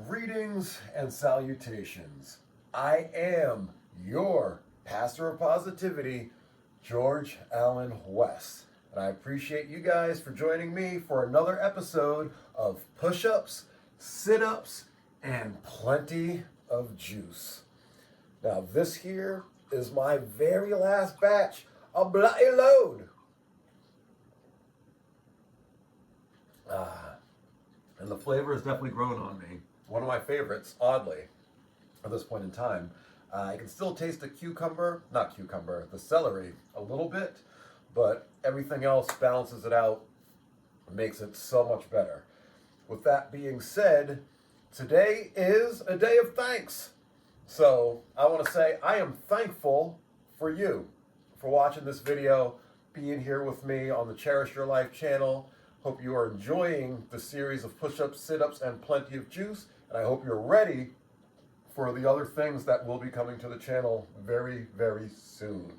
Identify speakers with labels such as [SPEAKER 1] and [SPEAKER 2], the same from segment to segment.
[SPEAKER 1] Greetings and salutations. I am your pastor of positivity, George Allen West. And I appreciate you guys for joining me for another episode of Push-Ups, Sit-Ups, and Plenty of Juice. Now this here is my very last batch of bloody load. And the flavor has definitely grown on me. One of my favorites, oddly, at this point in time. I can still taste the the celery a little bit, but everything else balances it out, makes it so much better. With that being said, today is a day of thanks. So I want to say I am thankful for you, for watching this video, being here with me on the Cherish Your Life channel. Hope you are enjoying the series of push-ups, sit-ups, and plenty of juice. And I hope you're ready for the other things that will be coming to the channel very, very soon.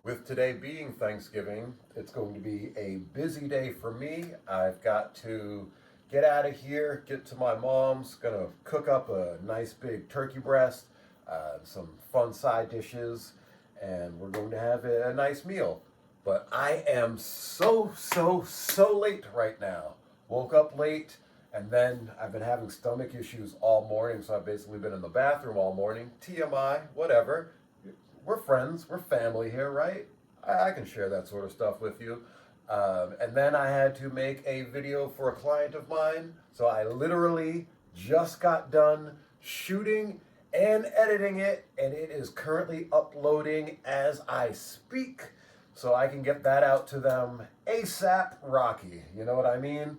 [SPEAKER 1] With today being Thanksgiving, it's going to be a busy day for me. I've got to get out of here, get to my mom's, gonna cook up a nice big turkey breast, some fun side dishes, and we're going to have a nice meal. But I am so late right now. Woke up late, and then I've been having stomach issues all morning, so I've basically been in the bathroom all morning. TMI, whatever. We're friends, we're family here, right? I can share that sort of stuff with you. And then I had to make a video for a client of mine, so I literally just got done shooting and editing it, and it is currently uploading as I speak. So I can get that out to them ASAP Rocky. You know what I mean?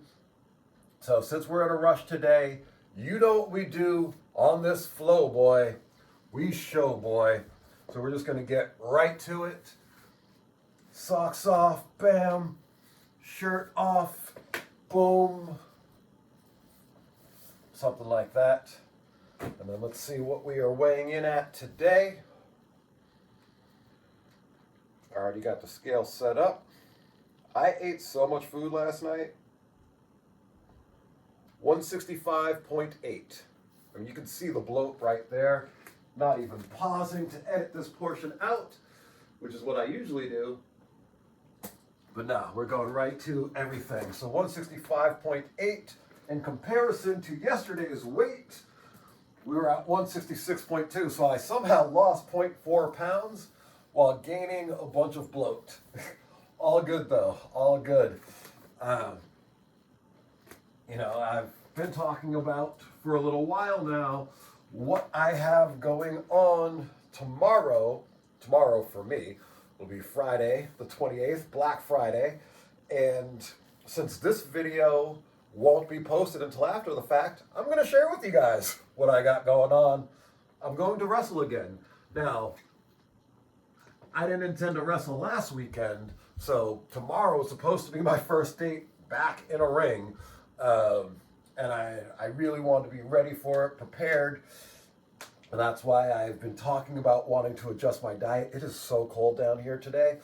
[SPEAKER 1] So since we're in a rush today, you know what we do on this flow, boy. We show, boy. So we're just going to get right to it. Socks off, bam. Shirt off, boom. Something like that. And then let's see what we are weighing in at today. I already got the scale set up. I ate so much food last night. 165.8. I mean, you can see the bloat right there. Not even pausing to edit this portion out, which is what I usually do. But no, we're going right to everything. So 165.8 in comparison to yesterday's weight, we were at 166.2. So I somehow lost 0.4 pounds. While gaining a bunch of bloat. All good though, all good. I've been talking about for a little while now what I have going on tomorrow. Tomorrow for me will be Friday, the 28th, Black Friday. And since this video won't be posted until after the fact, I'm going to share with you guys what I got going on. I'm going to wrestle again. Now, I didn't intend to wrestle last weekend, so tomorrow is supposed to be my first date back in a ring. And I really want to be ready for it, prepared. And that's why I've been talking about wanting to adjust my diet. It is so cold down here today.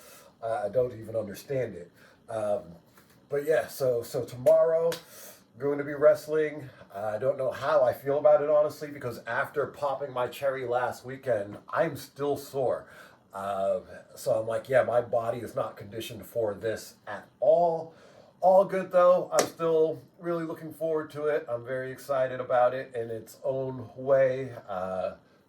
[SPEAKER 1] I don't even understand it. But yeah, so tomorrow, going to be wrestling. I don't know how I feel about it, honestly, because after popping my cherry last weekend, I'm still sore. So I'm like, yeah, my body is not conditioned for this at all. All good though. I'm still really looking forward to it. I'm very excited about it in its own way.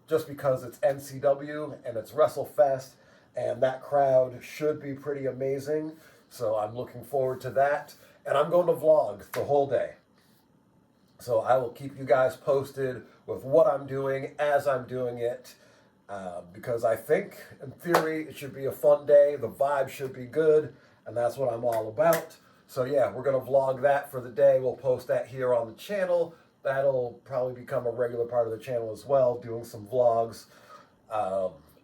[SPEAKER 1] Just because it's NCW and it's WrestleFest, and that crowd should be pretty amazing. So I'm looking forward to that. And I'm going to vlog the whole day. So I will keep you guys posted with what I'm doing as I'm doing it. Because I think, in theory, it should be a fun day. The vibe should be good, and that's what I'm all about. So yeah, we're going to vlog that for the day. We'll post that here on the channel. That'll probably become a regular part of the channel as well, doing some vlogs.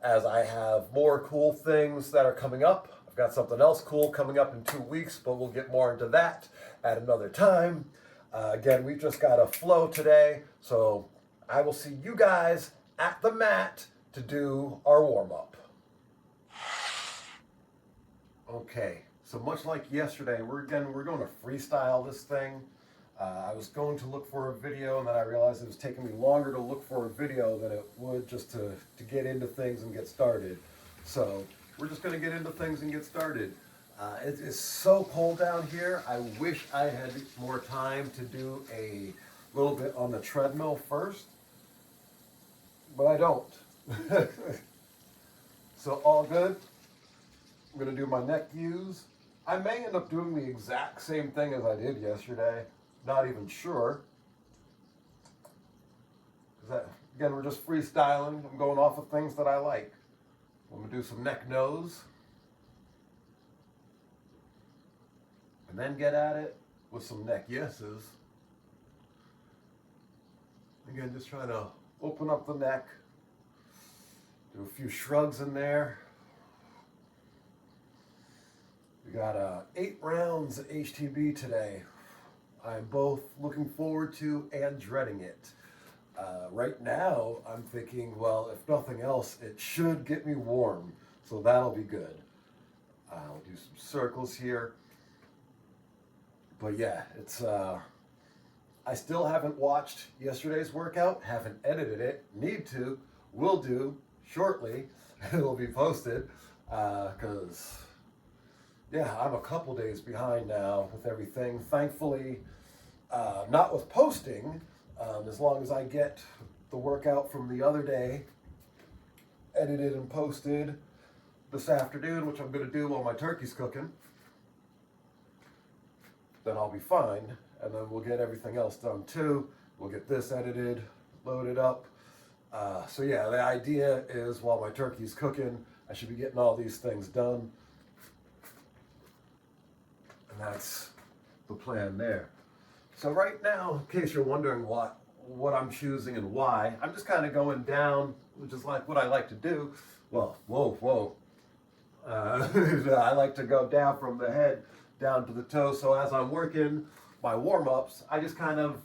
[SPEAKER 1] As I have more cool things that are coming up. I've got something else cool coming up in 2 weeks, but we'll get more into that at another time. Again, we've just got a flow today, so I will see you guys at the mat to do our warm-up. Okay, so much like yesterday, we're going to freestyle this thing. I was going to look for a video, and then I realized it was taking me longer to look for a video than it would just to get into things and get started. So we're just going to get into things and get started. It is so cold down here. I wish I had more time to do a little bit on the treadmill first, but I don't. So all good. I'm going to do my neck views. I may end up doing the exact same thing as I did yesterday. Not even sure. Again, we're just freestyling. I'm going off of things that I like. I'm going to do some neck nose. And then get at it with some neck yeses. Again, just trying to open up the neck. Do a few shrugs in there. We got 8 rounds of HTB today. I'm both looking forward to and dreading it. Right now, I'm thinking, well, if nothing else, it should get me warm. So that'll be good. I'll do some circles here. But yeah, it's I still haven't watched yesterday's workout, haven't edited it, need to, will do shortly. It'll be posted because yeah, I'm a couple days behind now with everything. Thankfully, not with posting, as long as I get the workout from the other day edited and posted this afternoon, which I'm going to do while my turkey's cooking, then I'll be fine. And then we'll get everything else done too. We'll get this edited, loaded up. So yeah, the idea is while my turkey's cooking, I should be getting all these things done. And that's the plan there. So right now, in case you're wondering what I'm choosing and why, I'm just kind of going down, which is like what I like to do. Well, whoa. I like to go down from the head down to the toe. So as I'm working my warm-ups, I just kind of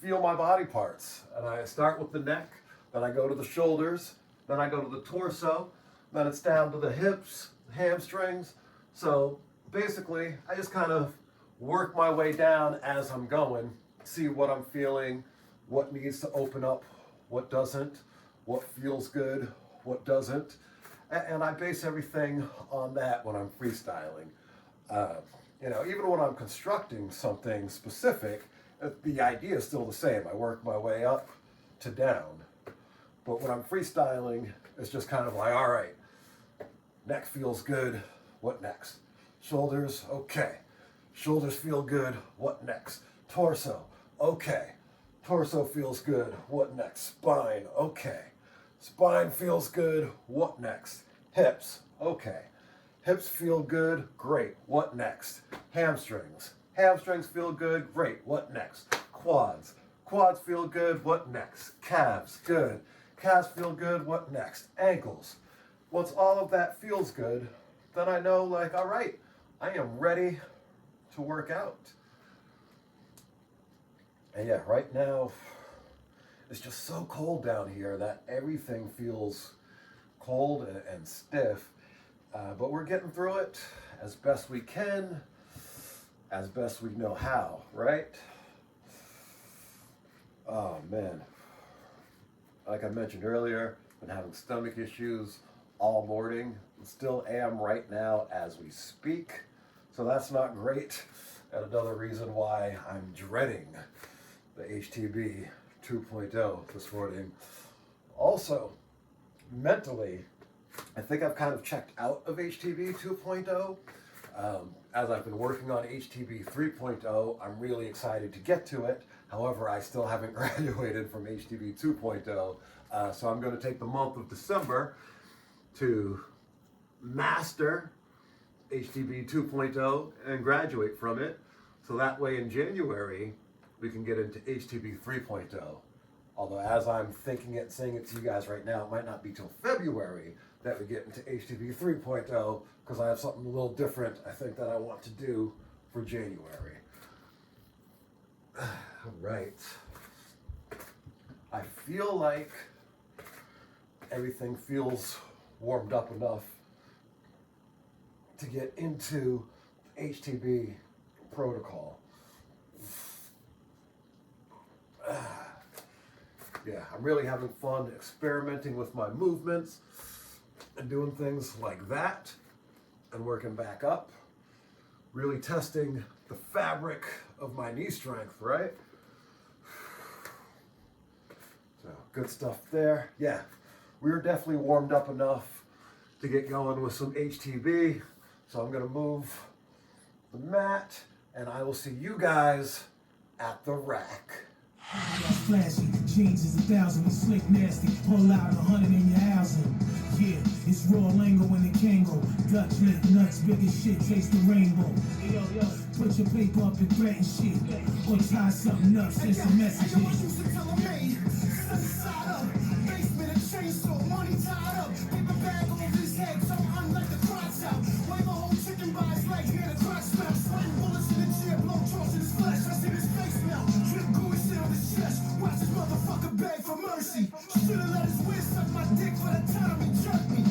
[SPEAKER 1] feel my body parts. And I start with the neck, then I go to the shoulders, then I go to the torso, then it's down to the hips, hamstrings. So basically, I just kind of work my way down as I'm going, see what I'm feeling, what needs to open up, what doesn't, what feels good, what doesn't. And I base everything on that when I'm freestyling. Even when I'm constructing something specific, the idea is still the same. I work my way up to down. But when I'm freestyling, it's just kind of like, all right, neck feels good, what next? Shoulders, okay. Shoulders feel good, what next? Torso, okay. Torso feels good, what next? Spine, okay. Spine feels good, what next? Hips, okay. Hips feel good, great, what next? Hamstrings, hamstrings feel good, great, what next? Quads, quads feel good, what next? Calves, good. Calves feel good, what next? Ankles. Once all of that feels good, then I know, like, all right, I am ready to work out. And yeah, right now, it's just so cold down here that everything feels cold and stiff. But we're getting through it as best we can, as best we know how, right? Oh man. Like I mentioned earlier, been having stomach issues all morning. Still am right now as we speak. So that's not great. And another reason why I'm dreading the HTB 2.0 this morning. Also, mentally, I think I've kind of checked out of HTB 2.0. As I've been working on HTB 3.0, I'm really excited to get to it. However, I still haven't graduated from HTB 2.0. So I'm going to take the month of December to master HTB 2.0 and graduate from it. So that way in January, we can get into HTB 3.0. Although as I'm thinking it, saying it to you guys right now, it might not be till February that we get into HTB 3.0 because I have something a little different I think that I want to do for January. Right. I feel like everything feels warmed up enough to get into HTB protocol. Yeah, I'm really having fun experimenting with my movements and doing things like that and working back up. Really testing the fabric of my knee strength, right? So, good stuff there. Yeah, we were definitely warmed up enough to get going with some HTB. So I'm gonna move the mat and I will see you guys at the rack.
[SPEAKER 2] Flashy, jeans is 1,000, we slick nasty, pull out 100 in your housing. Yeah, it's raw lingo in the Kango. Dutch lip nuts, big as shit, taste the rainbow. Yo, put your paper up and threaten shit. Or tie something up, send some messages. Side up, basement and chainsaw, money tied up, paper bag over his head, so unlike the crotch out. Wave a whole chicken by his legs, hear the crotch smell. Sweating bullets in the chair, blow draws in his flesh. I see his face melt, drip gooey shit on his chest. Watch this motherfucker beg for mercy. Should've let his whiz suck my dick for the time he jerked me.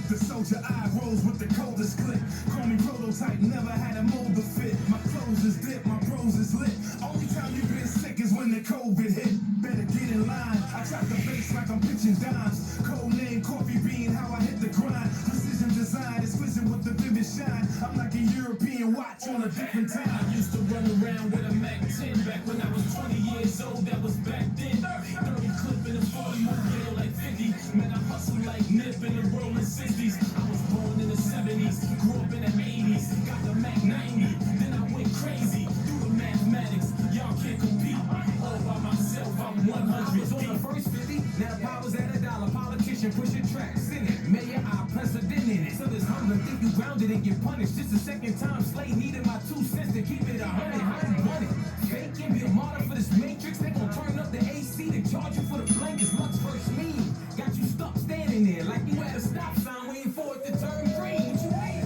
[SPEAKER 2] The soldier eye rolls with the coldest clip. Call me prototype, never had a mold to fit. My clothes is dip, my prose is lit. Only time you been sick is when the COVID hit. Better get in line. I chop the bass like I'm pitching dimes. Code name, coffee bean, how I hit the grind. Precision design, exquisite with the vivid shine. I'm like a European watch on a different time. I used to run around with a Mac 10 back when I was 20 years old. That was back then. 30 clip in a 40 move like 50. Man, I hustle like Nip in the rolling 60s. I was born in the 70s, grew up in the 80s. Got the Mac 90, then I went crazy. Through the mathematics, y'all can't compete. All by myself, I'm 100. I was on the first 50, now the power's at $1. Politician pushing tracks, singing. Mayor, I precedent in it. So this hunger, think you grounded and get punished. Just the second time Slade needed my 2 cents to keep it 100. How you want it? Fake and be a martyr for this matrix. They gon' turn up the AC to charge you for the blankets. Lux first mean. Got you stuck standing there like you at a stop sign waiting for it to turn green. What you mean?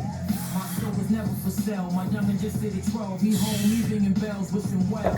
[SPEAKER 2] My store was never for sale. My youngin' just hit at 12. He home, he ringing bells, wishing well.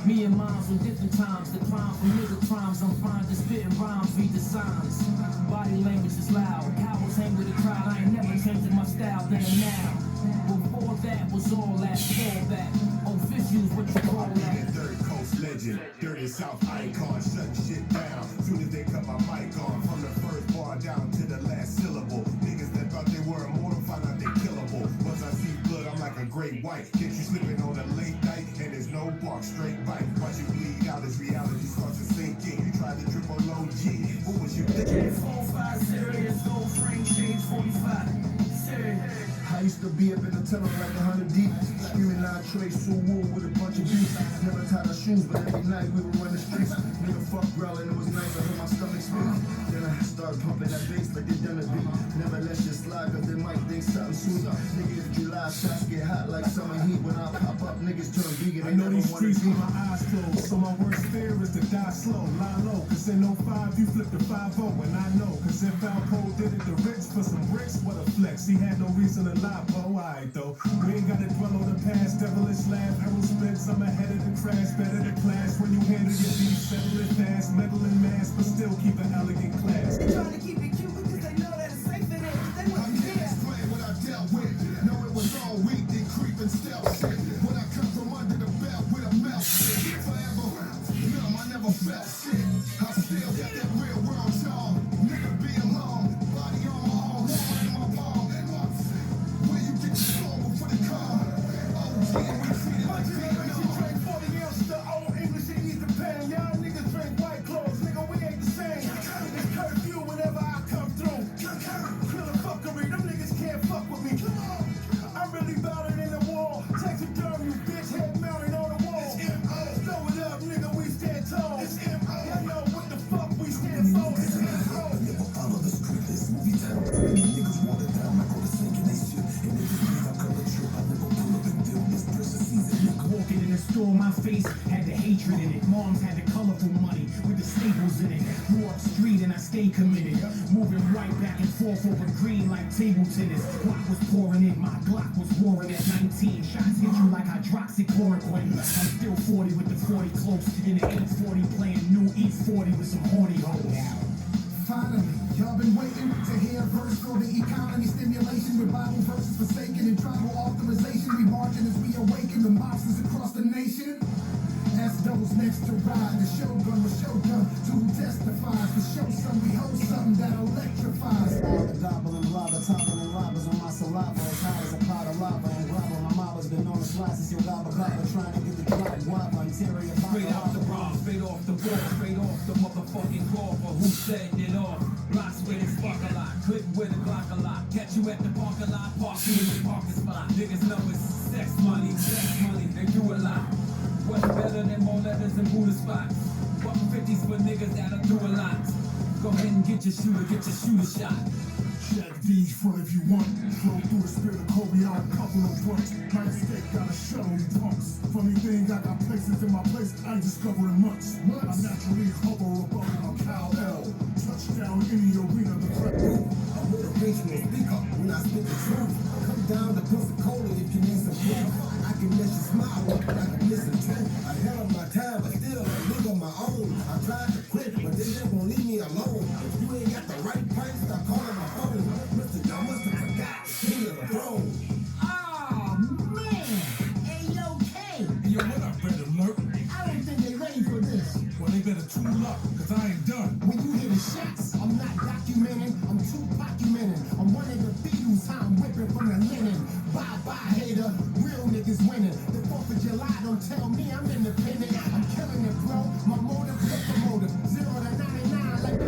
[SPEAKER 2] Me and moms on different times. The crime from nigga crimes. I'm fine just spitting rhymes, read the signs. Body language is loud. Cowards hang with the crowd. I ain't never changing my style then and now. Before that was all that, fallback. Officials, what you call that?
[SPEAKER 3] Third Coast legend, dirty South icon, shut shit down. Soon as they cut my mic on, from the first bar down to the last syllable. Niggas that thought they were immortal find out they killable. Once I see blood, I'm like a great white. Get you slipping on a late night, and there's no bark, straight bite. Watch you bleed out as reality starts to sink in. You tried to triple low G. What was you thinking?
[SPEAKER 2] 4-5 serious, gold frame shades 45. Serious.
[SPEAKER 4] I used to be up in the tunnel like 100 deep, screaming out Trace Suwu with a bunch of beats. Never tied our shoes, but every night we would run the streets. Nigga fuck growling, it was nice, I heard my stomach speak. Then I started pumping that bass like they done a beat. Never let shit slide, cause they might think something sweet. Niggas July shots get hot like summer heat. When I pop up, niggas turn vegan.
[SPEAKER 2] I know these streets with my eyes closed, so my worst fear is to die slow. Lie low, cause in 05 you flipped the 5-0, and I know, cause if Alpo did it the rich for some bricks, what a flex. He had no reason to lie. Alright though, we ain't gotta dwell on the past. Devilish laugh, aerospace, I'm ahead of the crash. Better than class when you handle your beat. Settle it fast, metal and mass, but still keep an elegant class.
[SPEAKER 4] Trying to keep it cute because they know that it's safe in it. They
[SPEAKER 3] I'm here explain what I dealt with. Know it was all weak, then creeping stealth shit. When I come from under the belt with a mouth shit. Forever, numb, I never felt shit. I still got that real world charm. Nigga be alone, body on my arm, heart in my palm. Where you get the song before the car? Oh, yeah, we treat it like family.
[SPEAKER 2] Drink 40 ounces of old English in East Japan. Y'all niggas drink white clothes, nigga, we ain't the same. It's curfew whenever I come through. Killer fuckery, them niggas can't fuck with me. I'm really bout it in the wall. Taxidermy, bitch, head mounted on the wall. Throw it up, nigga, we stand tall. Y'all know what the fuck we stand for. It's
[SPEAKER 4] never follow the script, this movie town. Niggas water down, I go to sink in they shit. And niggas think I color trip, I never pull up and film this precious season.
[SPEAKER 2] Walking in the store, my face had the hatred in it. Moms had the colorful money with the staples in it. Grew up street and I stayed committed. Moving right back and forth over green like table tennis. Block was pouring in, my Glock was roaring at 19. Shots hit you like hydroxychloroquine. I'm still 40 with the 40 close. In the 840 playing new E40 with some horny hoes.
[SPEAKER 4] Finally, y'all been waiting to hear a verse for the economy stimulation with Bible verses forsaken and tribal authorization. We marching as we awaken the mobsters across the nation. That's Double's name. next to ride. The Shogun was Shogun, to who testifies. To show some, we hold something that electrifies. Gobbling lava, toppling robbers on my saliva. As hot as a pot of lava and grabber. My mama's been on the slices, yo gobble gobble, trying to get the drop guava. Interior
[SPEAKER 5] Straight out the rhyme, straight off the wall, straight off the motherfucking call for who's setting it off. Blocks with it spark a lot, clip with a Glock a lot. Catch you at the parking lot, park you in the parking spot. Niggas know it's sex money, they do a lot. What's better than more letters and Buddha spots? 150s for niggas that'll do a lot. Go ahead and get your shooter shot.
[SPEAKER 4] Check these front if you want. Flow through the spirit of Kobe, I don't couple no fronts. My escape got a shuttle, you punks. Funny thing, I got places in my place I ain't discovering months. I naturally hover above my Cal L. Touchdown in the arena, the crowd.
[SPEAKER 2] A motivational speaker when I speak the truth. Come down to Pensacola if you need some proof. I can let you smile like I listen to. Ahead of my time, but still a nigga on my own. I tried to quit, but they just won't leave me alone. If you ain't got the right price, stop calling my phone. Mr. I must have forgot the king of the throne.
[SPEAKER 6] Oh man, A-OK.
[SPEAKER 5] Yo, what up, Red Alert?
[SPEAKER 6] I don't think they're ready for this.
[SPEAKER 5] Well, they better tool up, cause I ain't done.
[SPEAKER 6] When you hear the shots, I'm not documenting, I'm too documenting. I'm one of the Beatles, how I'm whipping from the linen. Bye-bye, hater, real niggas winning. The 4th of July, don't tell me I'm independent. I'm killing it, bro. My motive, flip the motive. 0 to 99, like...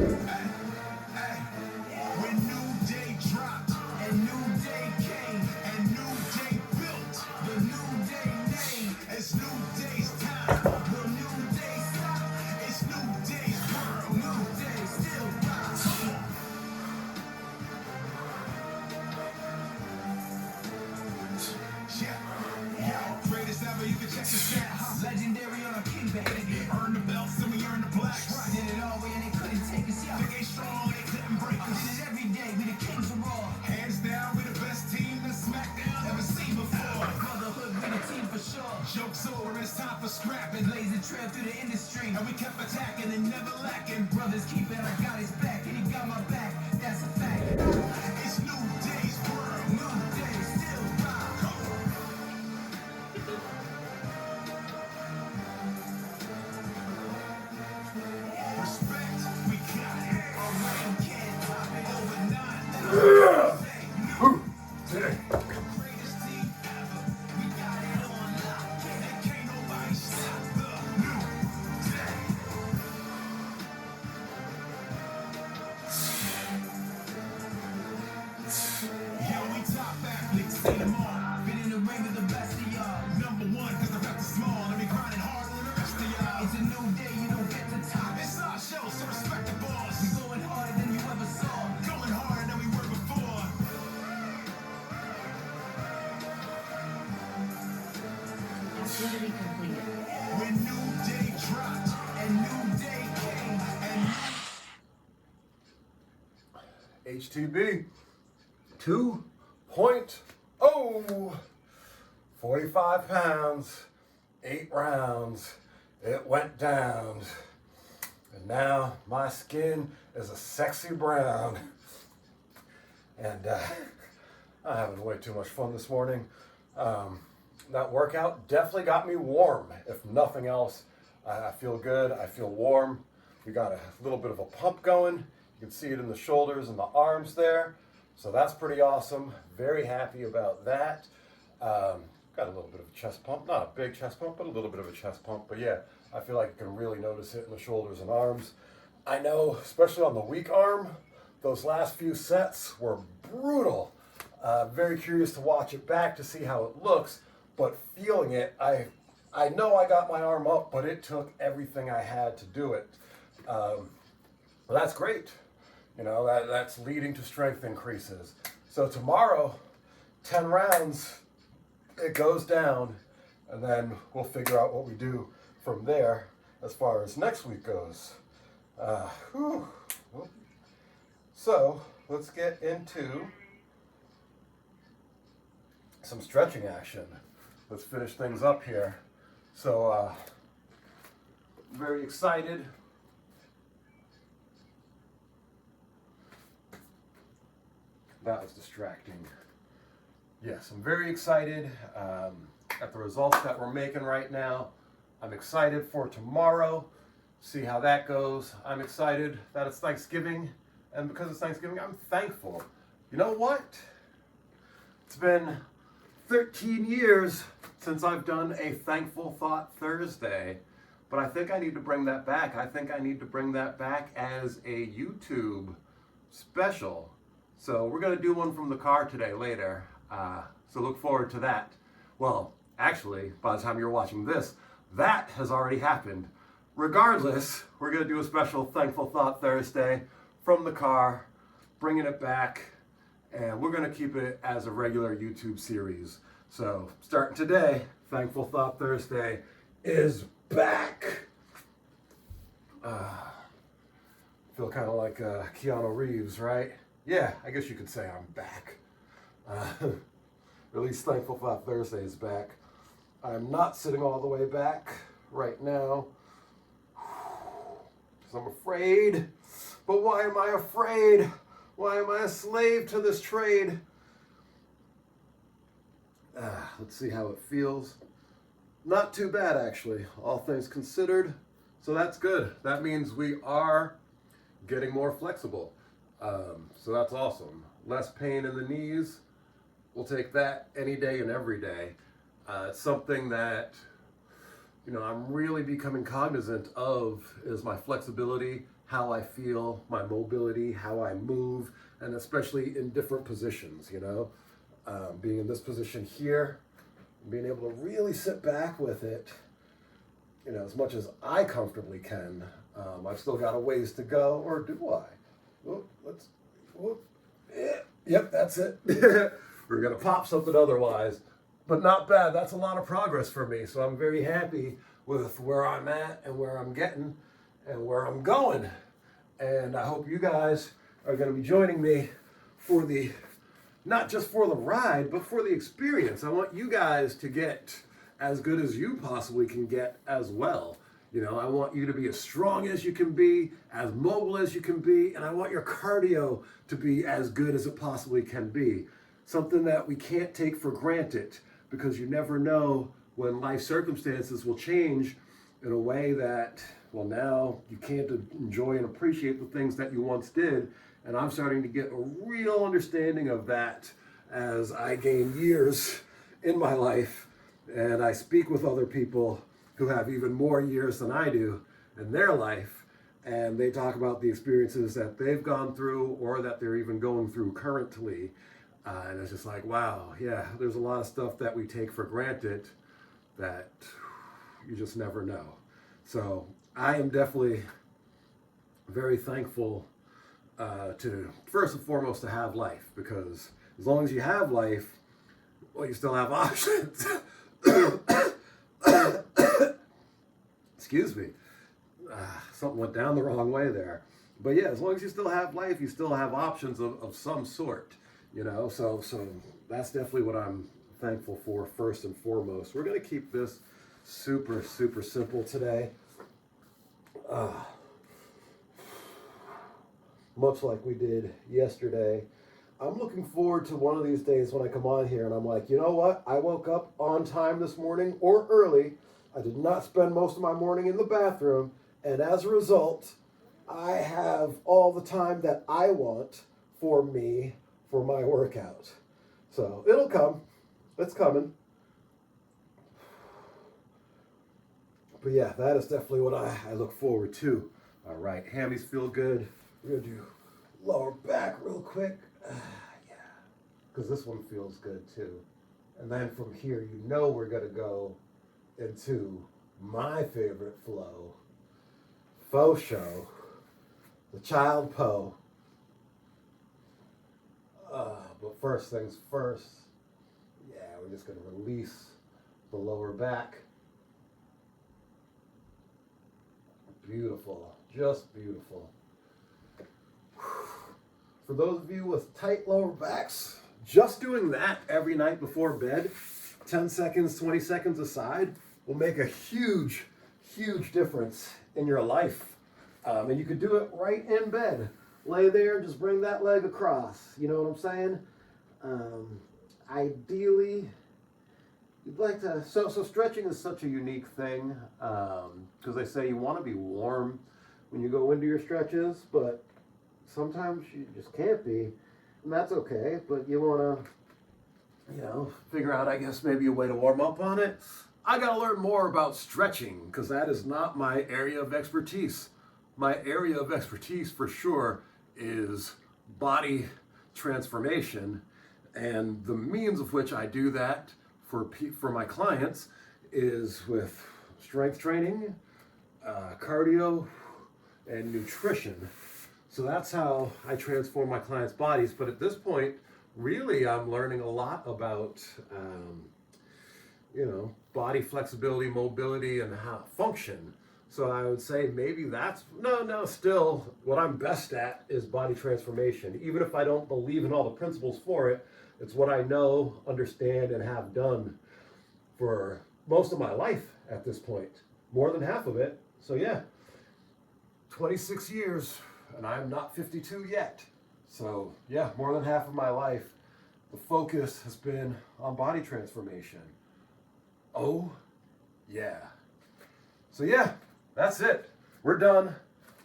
[SPEAKER 3] When New Day dropped, and New Day came, and New Day built the New Day name. It's New Day's time. Will New Day stop? It's New Day's world. New Day still rocks. Yeah, yo, greatest ever. You can check the stats. Legendary on a king, baby. Earn the belts, and we earn the blacks.
[SPEAKER 6] Did it all way and they couldn't take us, yo.
[SPEAKER 3] They ain't strong, they couldn't break us.
[SPEAKER 6] Did it every day, we the kings of raw.
[SPEAKER 3] Hands down, we the best team that SmackDown ever seen before.
[SPEAKER 6] Brotherhood, we the team for sure.
[SPEAKER 3] Joke's over, it's time for scrapping.
[SPEAKER 6] Blaze a trail through the industry.
[SPEAKER 3] And we kept attacking and never lacking.
[SPEAKER 6] Brothers keep it, I got his back, and he got my back. That's a fact.
[SPEAKER 3] It's New Day's world.
[SPEAKER 6] New day, still rock.
[SPEAKER 3] Respect, we got it.
[SPEAKER 6] Alright, can't top it overnight.
[SPEAKER 3] Greatest team ever. We got it on lock. And can't nobody stop the New Day. Yo, we top athletes, seen them all.
[SPEAKER 6] Been in the ring with the best of y'all.
[SPEAKER 3] Number one, cause I got the small. And we grinding harder than the rest of y'all.
[SPEAKER 6] It's a new day, you don't get the top.
[SPEAKER 3] It's our show, so respect the boss.
[SPEAKER 6] We going harder than you ever saw.
[SPEAKER 3] Going harder than we were before.
[SPEAKER 7] Activity completed.
[SPEAKER 3] When New Day dropped and New Day came and
[SPEAKER 1] HTB 2.0, 45 pounds, 8 rounds, it went down. And now my skin is a sexy brown. And I'm having way too much fun this morning. That workout definitely got me warm. If nothing else, I feel good, I feel warm. We got a little bit of a pump going. You can see it in the shoulders and the arms there. So that's pretty awesome. Very happy about that. Got a little bit of a chest pump. Not a big chest pump, but a little bit of a chest pump. But yeah, I feel like you can really notice it in the shoulders and arms. I know, especially on the weak arm, those last few sets were brutal. Very curious to watch it back to see how it looks. But feeling it, I know I got my arm up, but it took everything I had to do it. Well, that's great. You know, that's leading to strength increases. So tomorrow, 10 rounds, it goes down, and then we'll figure out what we do from there as far as next week goes. So let's get into some stretching action. Let's finish things up here. So, very excited. That was distracting. Yes, I'm very excited at the results that we're making right now. I'm excited for tomorrow. See how that goes. I'm excited that it's Thanksgiving. And because it's Thanksgiving, I'm thankful. You know what? It's been 13 years since I've done a Thankful Thought Thursday. But I think I need to bring that back. I think I need to bring that back as a YouTube special. So we're going to do one from the car today later. So look forward to that. Well, actually, by the time you're watching this, that has already happened. Regardless, we're going to do a special Thankful Thought Thursday from the car, bringing it back, and we're going to keep it as a regular YouTube series. So starting today, Thankful Thought Thursday is back. Feel kind of like Keanu Reeves, right? Yeah, I guess you could say I'm back. At least Thankful Thought Thursday is back. I'm not sitting all the way back right now because I'm afraid. But why am I afraid? Why am I a slave to this trade? Let's see how it feels. Not too bad, actually, all things considered. So that's good. That means we are getting more flexible. So that's awesome. Less pain in the knees. We'll take that any day and every day. It's something that, I'm really becoming cognizant of is my flexibility, how I feel, my mobility, how I move, and especially in different positions, being in this position here, being able to really sit back with it, as much as I comfortably can. I've still got a ways to go, or do I? Yep, that's it. We're going to pop something otherwise, but not bad. That's a lot of progress for me, so I'm very happy with where I'm at and where I'm getting and where I'm going. And I hope you guys are going to be joining me for not just for the ride, but for the experience. I want you guys to get as good as you possibly can get as well. I want you to be as strong as you can be, as mobile as you can be, and I want your cardio to be as good as it possibly can be. Something that we can't take for granted, because you never know when life circumstances will change in a way that, now you can't enjoy and appreciate the things that you once did. And I'm starting to get a real understanding of that as I gain years in my life and I speak with other people who have even more years than I do in their life, and they talk about the experiences that they've gone through or that they're even going through currently. And it's just like, wow, yeah, there's a lot of stuff that we take for granted that you just never know. So I am definitely very thankful to, first and foremost, to have life, because as long as you have life, you still have options. Excuse me. Something went down the wrong way there. But yeah, as long as you still have life, you still have options of some sort, So that's definitely what I'm thankful for first and foremost. We're going to keep this super, super simple today. Much like we did yesterday. I'm looking forward to one of these days when I come on here and I'm like, you know what? I woke up on time this morning or early. I did not spend most of my morning in the bathroom. And as a result, I have all the time that I want for me, for my workout. So it'll come. It's coming. But yeah, that is definitely what I look forward to. All right, hammies feel good. We're going to do lower back real quick. Yeah, because this one feels good too. And then from here, we're going to go into my favorite flow, faux show, the child pose. But first things first, we're just going to release the lower back. Beautiful, just beautiful. For those of you with tight lower backs, just doing that every night before bed, 10 seconds, 20 seconds aside, will make a huge, huge difference in your life. And you can do it right in bed. Lay there, just bring that leg across. You know what I'm saying? Ideally, you'd like to. So stretching is such a unique thing because they say you want to be warm when you go into your stretches, but sometimes you just can't be, and that's okay. But you want to, figure out, I guess, maybe a way to warm up on it. I got to learn more about stretching because that is not my area of expertise. My area of expertise for sure is body transformation, and the means of which I do that for my clients is with strength training, cardio, and nutrition. So that's how I transform my clients' bodies. But at this point, really, I'm learning a lot about, body flexibility, mobility, and how function. So I would say maybe that's, still what I'm best at is body transformation. Even if I don't believe in all the principles for it, it's what I know, understand, and have done for most of my life at this point. More than half of it. So yeah, 26 years, and I'm not 52 yet. So yeah, more than half of my life, the focus has been on body transformation. Oh, yeah. So yeah, that's it. We're done.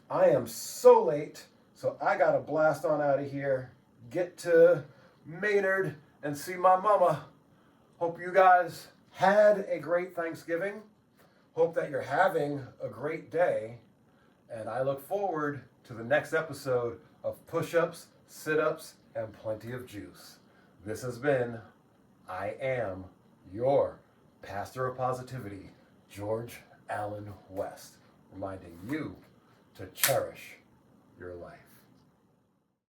[SPEAKER 1] I am so late, so I gotta blast on out of here, get to Maynard, and see my mama. Hope you guys had a great Thanksgiving. Hope that you're having a great day. And I look forward to the next episode of Push-Ups, Sit-Ups, and Plenty of Juice. This has been I Am Your Pastor of Positivity, George Allen West, reminding you to cherish your life.